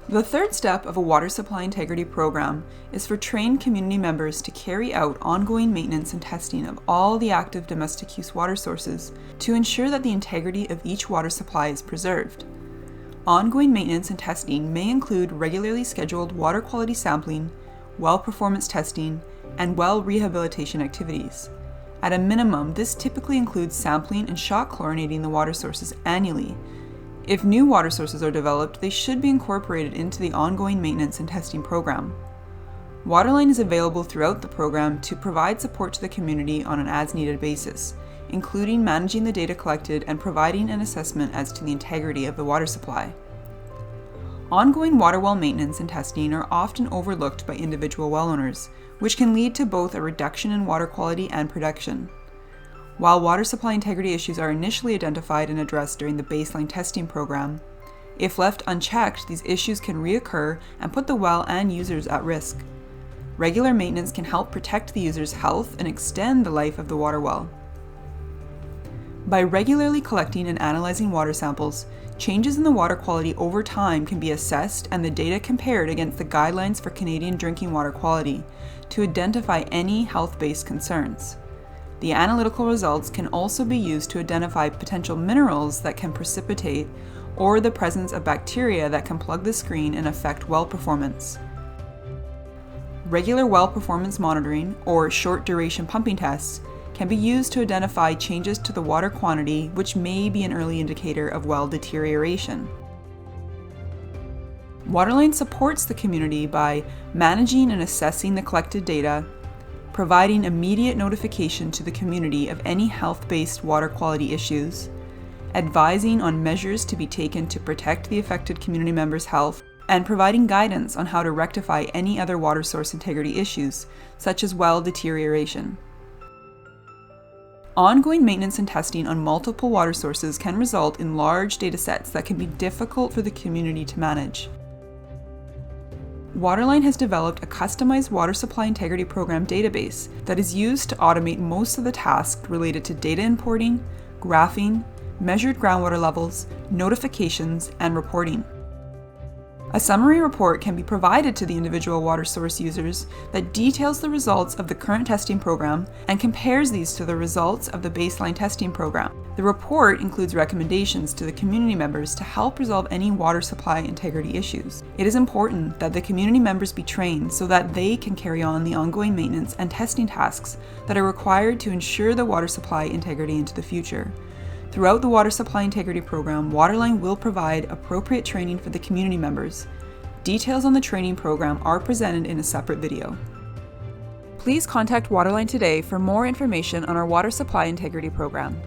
The third step of a water supply integrity program is for trained community members to carry out ongoing maintenance and testing of all the active domestic use water sources to ensure that the integrity of each water supply is preserved. Ongoing maintenance and testing may include regularly scheduled water quality sampling, well performance testing, and well rehabilitation activities. At a minimum, this typically includes sampling and shock chlorinating the water sources annually. If new water sources are developed, they should be incorporated into the ongoing maintenance and testing program. Waterline is available throughout the program to provide support to the community on an as-needed basis, including managing the data collected and providing an assessment as to the integrity of the water supply. Ongoing water well maintenance and testing are often overlooked by individual well owners, which can lead to both a reduction in water quality and production. While water supply integrity issues are initially identified and addressed during the baseline testing program, if left unchecked, these issues can reoccur and put the well and users at risk. Regular maintenance can help protect the user's health and extend the life of the water well. By regularly collecting and analyzing water samples, changes in the water quality over time can be assessed and the data compared against the guidelines for Canadian drinking water quality to identify any health-based concerns. The analytical results can also be used to identify potential minerals that can precipitate or the presence of bacteria that can plug the screen and affect well performance. Regular well performance monitoring, or short duration pumping tests, can be used to identify changes to the water quantity, which may be an early indicator of well deterioration. Waterline supports the community by managing and assessing the collected data, providing immediate notification to the community of any health-based water quality issues, advising on measures to be taken to protect the affected community members' health, and providing guidance on how to rectify any other water source integrity issues, such as well deterioration. Ongoing maintenance and testing on multiple water sources can result in large data sets that can be difficult for the community to manage. Waterline has developed a customized water supply integrity program database that is used to automate most of the tasks related to data importing, graphing, measured groundwater levels, notifications, and reporting. A summary report can be provided to the individual water source users that details the results of the current testing program and compares these to the results of the baseline testing program. The report includes recommendations to the community members to help resolve any water supply integrity issues. It is important that the community members be trained so that they can carry on the ongoing maintenance and testing tasks that are required to ensure the water supply integrity into the future. Throughout the water supply integrity program, Waterline will provide appropriate training for the community members. Details on the training program are presented in a separate video. Please contact Waterline today for more information on our water supply integrity program.